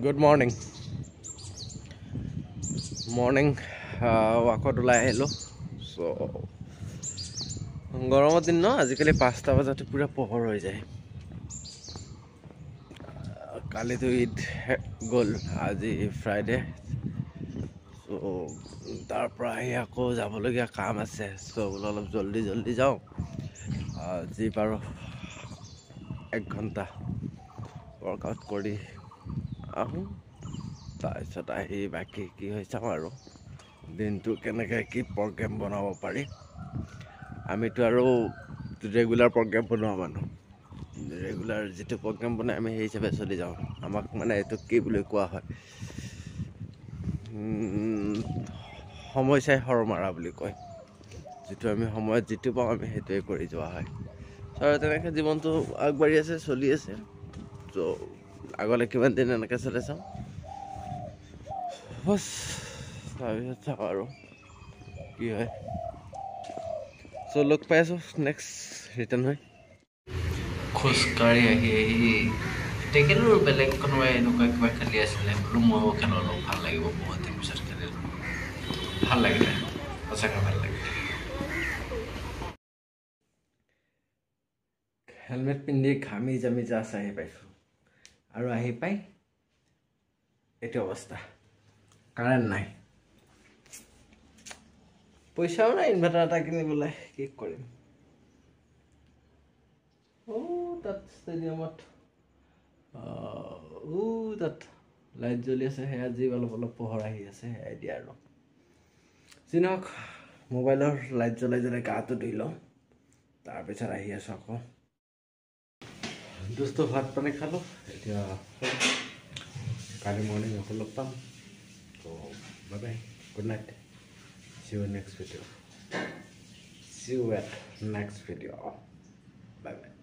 Good morning. Morning. Walkot ulai ahilo. So গৰমৰ দিন ন আজিকালি 5টা বজাতে পুৰা পোহৰ হৈ যায়। কালিতো ঈদ গ'ল, আজি ফ্ৰাইডে। চ' তাৰ পৰা আহি আকৌ যাবলগীয়া কাম আছে। চ' অলপ জল্দি যাওঁ, যি পাৰোঁ 1 ঘণ্টা ৱৰ্কআউট কৰি আহোঁ। তাৰপিছত আহি বাকী কি হৈ চাওঁ আৰু দিনটো কেনেকৈ কি প্ৰগ্ৰেম বনাব পাৰি। আমিতো আৰু ৰেগুলাৰ প্ৰগ্ৰেম বনোৱা মানুহ, ৰেগুলাৰ যিটো প্ৰগ্ৰেম বনাই আমি সেই হিচাপে চলি যাওঁ। আমাক মানে এইটো কি বুলি কোৱা হয়, সময় চাই সৰ মাৰা বুলি কয়। যিটো আমি সময়ত যিটো পাওঁ আমি সেইটোৱে কৰি যোৱা হয়। আৰু তেনেকৈ জীৱনটো আগবাঢ়ি আছে, চলি আছে। ত' আগলৈ কিমান দিন এনেকৈ চলি চাওঁ বছ, তাৰপিছত চাওঁ আৰু কি হয়। চ' লগ পাই আছোঁ নেক্সট ৰিটাৰ্ণ হৈ। খোজকাঢ়ি আহি তেখেতৰ বেলেগ কোনোবাই এনেকুৱা কিবা খেলি আছিলে, বোলো ময়ো খেললোঁ, ভাল লাগিব, বহুত দিন পিছত খেলিলোঁ, ভাল লাগিলে, সঁচাকৈ ভাল লাগিলে। হেলমেট পিন্ধি ঘামি জামি জাষ্ট আহি পাইছোঁ, আৰু আহি পাই এইটো অৱস্থা। কাৰেণ্ট নাই, পইচাও নাই ইনভাৰ্টাৰ এটা কিনিবলৈ, কি কৰিম। তাত ষ্টেডিয়ামত তাত লাইট জ্বলি আছে, সেয়া যি অলপ পোহৰ আহি আছে সেয়াই দিয়া আৰু। যি নহওক, মোবাইলৰ লাইট জ্বলাই গাটো ধুই লওঁ, তাৰপিছত আহি আছোঁ আকৌ। দুষ্ট ভাত পানী খালোঁ, এতিয়া কালি মৰ্ণিং আকৌ লগ পাম। ত' bye bye, good night, see you next video, see you at next video, bye bye.